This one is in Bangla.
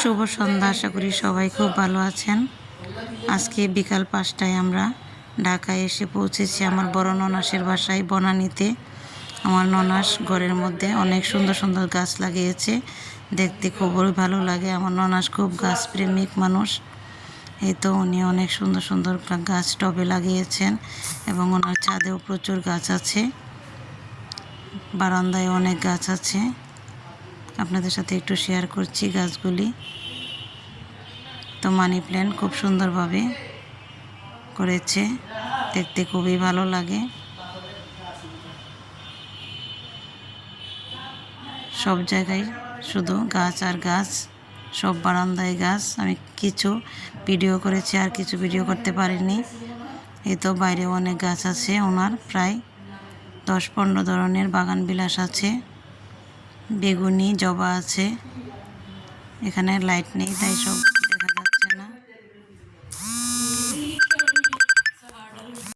শুভ সন্ধ্যা। আশা করি সবাই খুব ভালো আছেন। আজকে বিকাল 5টায় আমরা ঢাকায় এসে পৌঁছেছি আমার বড় ননাসের বাসায় বনানীতে। আমার ননাস ঘরের মধ্যে অনেক সুন্দর সুন্দর গাছ লাগিয়েছে, দেখতে খুবই ভালো লাগে। আমার ননাস খুব গাছপ্রেমিক মানুষ। এই তো উনি অনেক সুন্দর সুন্দর গাছ টবে লাগিয়েছেন এবং ওনার ছাদেও প্রচুর গাছ আছে, বারান্দায় অনেক গাছ আছে। আপনাদের সাথে একটু শেয়ার করছি গাছগুলি। তো মানি প্ল্যান্ট খুব সুন্দরভাবে করেছে, দেখতে খুবই ভালো লাগে। সব জায়গায় শুধু গাছ আর গাছ, সব বারান্দায় গাছ। আমি কিছু ভিডিও করেছি, আর কিছু ভিডিও করতে পারিনি। এই তো বাইরে অনেক গাছ আছে ওনার, প্রায় 10-15 ধরনের বাগান বিলাস আছে। বেগুনি, জবা আছে। এখানে লাইট নেই তাই সব